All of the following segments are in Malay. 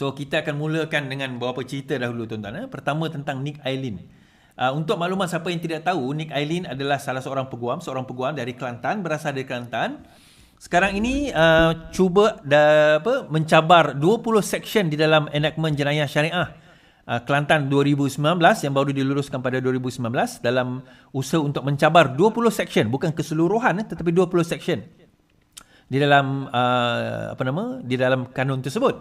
So kita akan mulakan dengan beberapa cerita dahulu tuan-tuan. Pertama tentang Nick Eileen. Untuk maklumat siapa yang tidak tahu, Nick Eileen adalah salah seorang peguam dari Kelantan, berasal dari Kelantan. Sekarang ini cuba mencabar 20 section di dalam enactment jenayah syariah Kelantan 2019 yang baru diluluskan pada 2019 dalam usaha untuk mencabar 20 section, bukan keseluruhan tetapi 20 section di dalam di dalam kanun tersebut,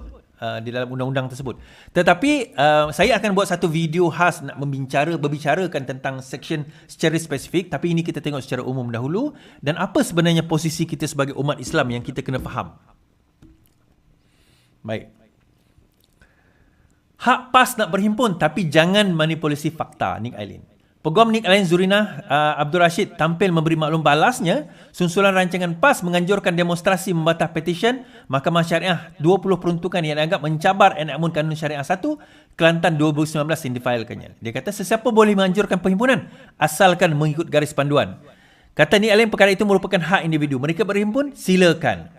di dalam undang-undang tersebut. Tetapi saya akan buat satu video khas nak berbicarakan tentang section secara spesifik, tapi ini kita tengok secara umum dahulu dan apa sebenarnya posisi kita sebagai umat Islam yang kita kena faham. Baik. Hak PAS nak berhimpun tapi jangan manipulasi fakta, Nick Eileen. Peguam Nick Eileen Zurinah Abdul Rashid tampil memberi maklum balasnya sunsulan rancangan PAS menganjurkan demonstrasi membantah petisyen Mahkamah Syariah 20 peruntukan yang dianggap mencabar enakmun Kanun Syariah 1 Kelantan 2019 yang difailkannya. Dia kata sesiapa boleh menganjurkan perhimpunan asalkan mengikut garis panduan. Kata Nick Eileen perkara itu merupakan hak individu. Mereka berhimpun, silakan.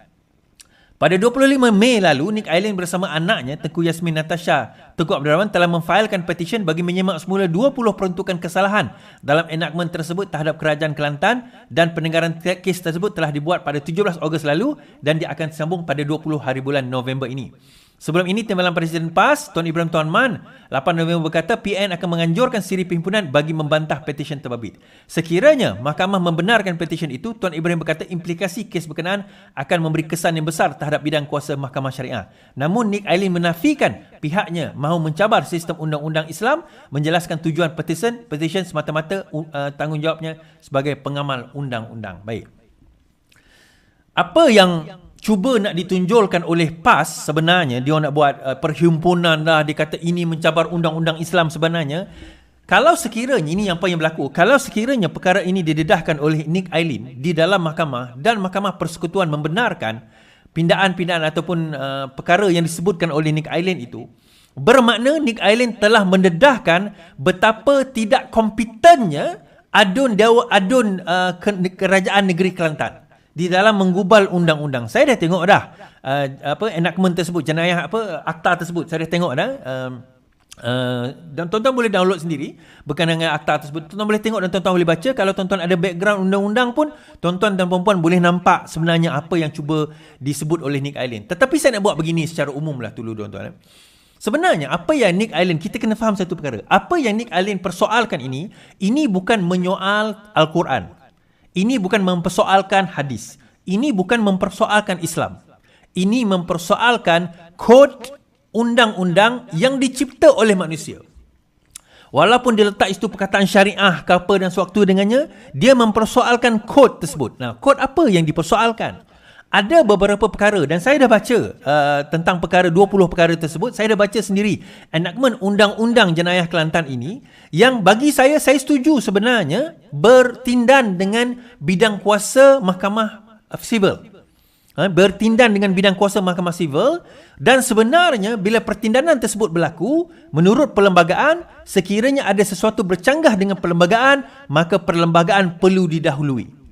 Pada 25 Mei lalu, Nick Eileen bersama anaknya, Tengku Yasmin Natasha Tengku Abdul Rahman telah memfailkan petisyen bagi menyemak semula 20 peruntukan kesalahan dalam enactment tersebut terhadap Kerajaan Kelantan dan pendengaran kes tersebut telah dibuat pada 17 Ogos lalu dan dia akan sambung pada 20 hari bulan November ini. Sebelum ini, Timbalan Presiden PAS, Tuan Ibrahim Tuan Man, 8 November berkata PN akan menganjurkan siri perhimpunan bagi membantah petisyen terbabit. Sekiranya Mahkamah membenarkan petisyen itu, Tuan Ibrahim berkata implikasi kes berkenaan akan memberi kesan yang besar terhadap bidang kuasa Mahkamah Syariah. Namun Nick Eileen menafikan pihaknya mahu mencabar sistem undang-undang Islam, menjelaskan tujuan petisyen semata-mata tanggungjawabnya sebagai pengamal undang-undang. Baik. Apa yang cuba nak ditunjulkan oleh PAS sebenarnya, dia nak buat perhimpunan lah, dia kata ini mencabar undang-undang Islam sebenarnya. Kalau sekiranya, ini apa yang berlaku, kalau sekiranya perkara ini didedahkan oleh Nick Eileen di dalam mahkamah dan Mahkamah Persekutuan membenarkan pindaan-pindaan ataupun perkara yang disebutkan oleh Nick Eileen itu, bermakna Nick Eileen telah mendedahkan betapa tidak kompetennya adun kerajaan negeri Kelantan di dalam menggubal undang-undang. Saya dah tengok dah enactment tersebut, jenayah akta tersebut. Saya dah tengok dah. Dan tuan-tuan boleh download sendiri berkenaan dengan akta tersebut. Tuan-tuan boleh tengok dan tuan-tuan boleh baca. Kalau tuan-tuan ada background undang-undang pun, tuan-tuan dan puan-puan boleh nampak sebenarnya apa yang cuba disebut oleh Nick Eileen. Tetapi saya nak buat begini secara umum lah dulu tuan-tuan. Sebenarnya apa yang Nick Eileen, kita kena faham satu perkara. Apa yang Nick Eileen persoalkan ini bukan menyoal Al-Quran. Ini bukan mempersoalkan hadis. Ini bukan mempersoalkan Islam. Ini mempersoalkan kod undang-undang yang dicipta oleh manusia. Walaupun dia letak itu perkataan syariah ke apa dan sewaktu dengannya, dia mempersoalkan kod tersebut. Nah, kod apa yang dipersoalkan? Ada beberapa perkara dan saya dah baca tentang perkara 20 perkara tersebut. Saya dah baca sendiri enactment undang-undang jenayah Kelantan ini yang bagi saya setuju sebenarnya bertindan dengan bidang kuasa Mahkamah Sivil. Bertindan dengan bidang kuasa Mahkamah Sivil dan sebenarnya bila pertindanan tersebut berlaku menurut perlembagaan, sekiranya ada sesuatu bercanggah dengan perlembagaan, maka perlembagaan perlu didahului.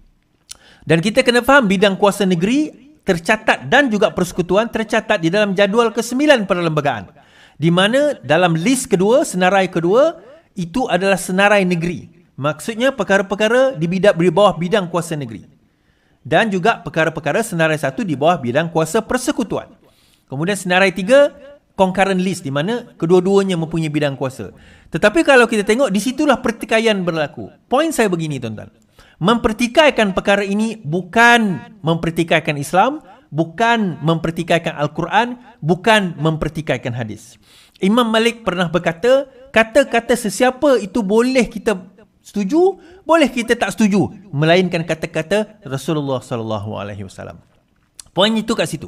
Dan kita kena faham bidang kuasa negeri tercatat dan juga persekutuan tercatat di dalam jadual ke-9 perlembagaan. Di mana dalam list kedua, senarai kedua, itu adalah senarai negeri. Maksudnya perkara-perkara di bawah bidang kuasa negeri. Dan juga perkara-perkara senarai 1 di bawah bidang kuasa persekutuan. Kemudian senarai 3, concurrent list, di mana kedua-duanya mempunyai bidang kuasa. Tetapi kalau kita tengok, di situlah pertikaian berlaku. Poin saya begini tuan-tuan. Mempertikaikan perkara ini bukan mempertikaikan Islam, bukan mempertikaikan Al-Quran, bukan mempertikaikan hadis. Imam Malik pernah berkata, kata-kata sesiapa itu boleh kita setuju, boleh kita tak setuju, melainkan kata-kata Rasulullah SAW. Poin itu kat situ.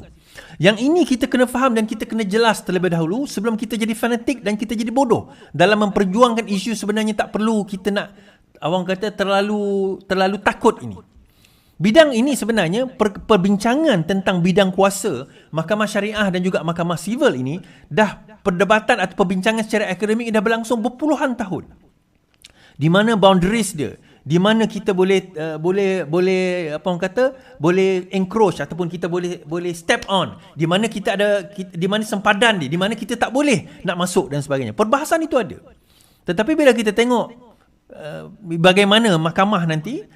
Yang ini kita kena faham dan kita kena jelas terlebih dahulu sebelum kita jadi fanatik dan kita jadi bodoh dalam memperjuangkan isu sebenarnya tak perlu kita nak, orang kata terlalu takut ini. Bidang ini sebenarnya perbincangan tentang bidang kuasa Mahkamah Syariah dan juga Mahkamah Sivil ini dah perdebatan atau perbincangan secara akademik dah berlangsung berpuluhan tahun. Di mana boundaries dia, di mana kita boleh apa orang kata, boleh encroach ataupun kita boleh step on, di mana kita ada, di mana sempadan dia, di mana kita tak boleh nak masuk dan sebagainya. Perbahasan itu ada. Tetapi bila kita tengok bagaimana mahkamah nanti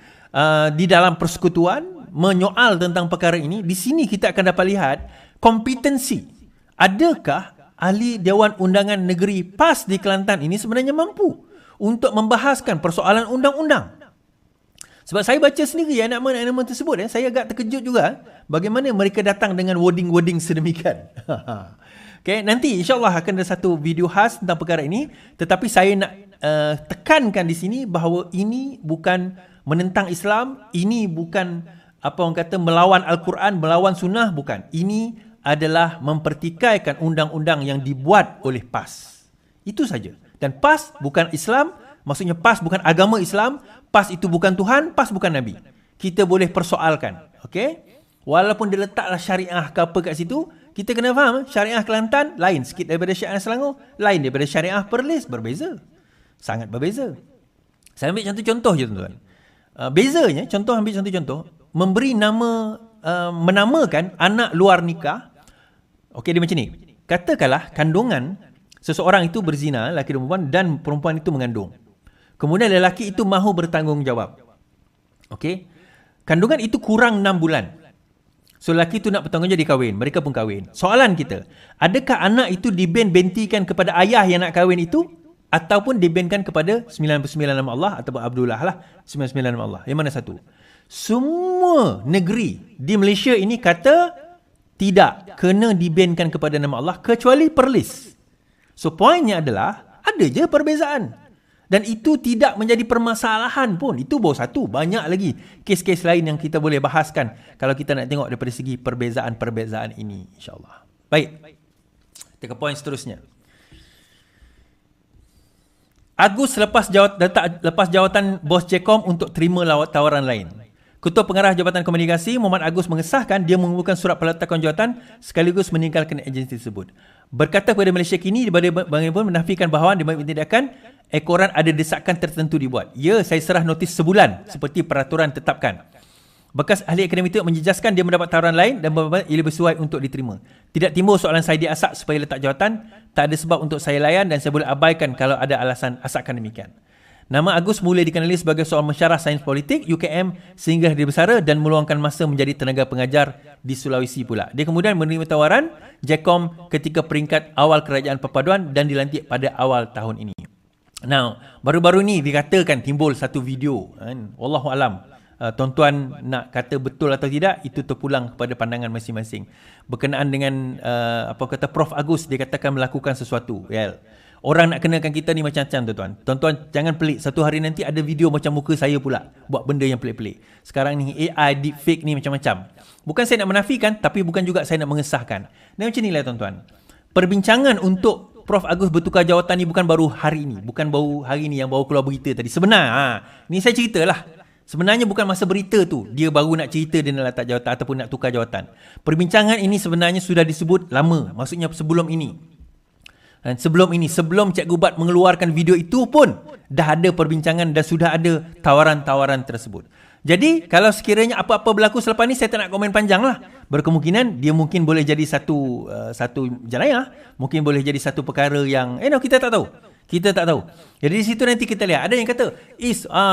di dalam persekutuan menyoal tentang perkara ini, di sini kita akan dapat lihat kompetensi. Adakah ahli Dewan Undangan Negeri PAS di Kelantan ini sebenarnya mampu untuk membahaskan persoalan undang-undang? Sebab saya baca sendiri enakmen tersebut, saya agak terkejut juga bagaimana mereka datang dengan wording-wording sedemikian. Okay, nanti insyaAllah akan ada satu video khas tentang perkara ini, tetapi saya nak tekankan di sini bahawa ini bukan menentang Islam, ini bukan apa orang kata melawan Al-Quran, melawan sunnah, bukan. Ini adalah mempertikaikan undang-undang yang dibuat oleh PAS. Itu saja. Dan PAS bukan Islam, maksudnya PAS bukan agama Islam, PAS itu bukan Tuhan, PAS bukan Nabi. Kita boleh persoalkan. Okay? Walaupun dia letaklah syariah ke apa kat situ, kita kena faham, syariah Kelantan lain sikit daripada syariah Selangor, lain daripada syariah Perlis, berbeza. Sangat berbeza. Saya ambil contoh-contoh je tuan-tuan. Bezanya, ambil contoh-contoh, memberi nama, menamakan anak luar nikah. Okey, dia macam ni. Katakanlah kandungan seseorang itu berzina, lelaki dan perempuan, dan perempuan itu mengandung. Kemudian lelaki itu mahu bertanggungjawab. Okey. Kandungan itu kurang 6 bulan. So lelaki itu nak bertanggungjawab, dia kahwin. Mereka pun kahwin. Soalan kita, adakah anak itu diben-bentikan kepada ayah yang nak kahwin itu, ataupun dibenkan kepada 99 nama Allah, ataupun Abdullah lah, 99 nama Allah? Yang mana satu? Semua negeri di Malaysia ini kata tidak, kena dibenkan kepada nama Allah, kecuali Perlis. So poinnya adalah, ada je perbezaan. Dan itu tidak menjadi permasalahan pun. Itu baru satu. Banyak lagi kes-kes lain yang kita boleh bahaskan kalau kita nak tengok daripada segi perbezaan-perbezaan ini, insyaAllah. Baik. Kita ke poin seterusnya. Agus lepas jawatan bos Jecom untuk terima tawaran lain. Ketua Pengarah Jabatan Komunikasi Muhammad Agus mengesahkan dia mengumpulkan surat peletakan jawatan sekaligus meninggalkan agensi tersebut. Berkata kepada Malaysia Kini, Bang pun menafikan bahawa di bawah tindakan ekoran ada desakan tertentu dibuat. Ya, saya serah notis sebulan seperti peraturan tetapkan. Bekas ahli akademik itu menjejaskan dia mendapat tawaran lain dan ia bersesuai untuk diterima. Tidak timbul soalan saya diasak supaya letak jawatan. Tak ada sebab untuk saya layan dan saya boleh abaikan kalau ada alasan asakan demikian. Nama Agus mula dikenali sebagai seorang mensyarah sains politik UKM sehingga dibesara dan meluangkan masa menjadi tenaga pengajar di Sulawesi pula. Dia kemudian menerima tawaran Jecom ketika peringkat awal kerajaan perpaduan dan dilantik pada awal tahun ini. Now, baru-baru ni dikatakan timbul satu video. Wallahualam. Tuan-tuan nak kata betul atau tidak, itu terpulang kepada pandangan masing-masing. Berkenaan dengan Prof Agus, dia katakan melakukan sesuatu. Well, orang nak kenakan kita ni macam-macam tuan-tuan. Tuan-tuan jangan pelik. Satu hari nanti ada video macam muka saya pula buat benda yang pelik-pelik. Sekarang ni AI, deepfake ni macam-macam. Bukan saya nak menafikan, tapi bukan juga saya nak mengesahkan. Dan macam inilah tuan-tuan. Perbincangan untuk Prof Agus bertukar jawatan ni bukan baru hari ni. Bukan baru hari ni yang baru keluar berita tadi. Ni saya ceritalah. Sebenarnya bukan masa berita tu dia baru nak cerita dia nak letak jawatan ataupun nak tukar jawatan. Perbincangan ini sebenarnya sudah disebut lama. Maksudnya sebelum ini. Dan sebelum Cikgu Bat mengeluarkan video itu pun dah ada perbincangan dan sudah ada tawaran-tawaran tersebut. Jadi kalau sekiranya apa-apa berlaku selepas ni, saya tak nak komen panjang lah. Berkemungkinan dia mungkin boleh jadi satu jenayah, mungkin boleh jadi satu perkara yang kita tak tahu. Kita tak tahu. Jadi di situ nanti kita lihat. Ada yang kata,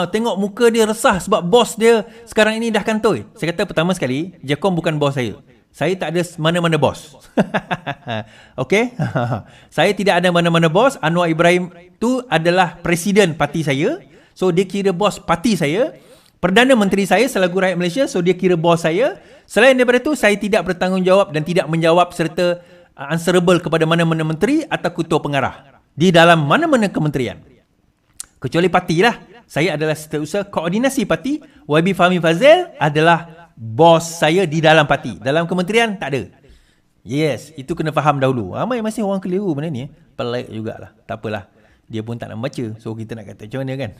tengok muka dia resah sebab bos dia sekarang ini dah kantoi. Saya kata pertama sekali, Jecom bukan bos saya. Saya tak ada mana-mana bos. Okey? Saya tidak ada mana-mana bos. Anwar Ibrahim tu adalah presiden parti saya. So dia kira bos parti saya. Perdana Menteri saya selaku rakyat Malaysia. So dia kira bos saya. Selain daripada itu, saya tidak bertanggungjawab dan tidak menjawab serta answerable kepada mana-mana menteri atau ketua pengarah di dalam mana-mana kementerian. Kecuali parti lah. Saya adalah setiausaha koordinasi parti. YB Fahmi Fazil adalah bos saya di dalam parti. Dalam kementerian tak ada. Yes, itu kena faham dahulu. Ramai masih orang keliru benda ni. Pelik jugalah. Tak apalah. Dia pun tak nak membaca. So kita nak kata macam mana kan?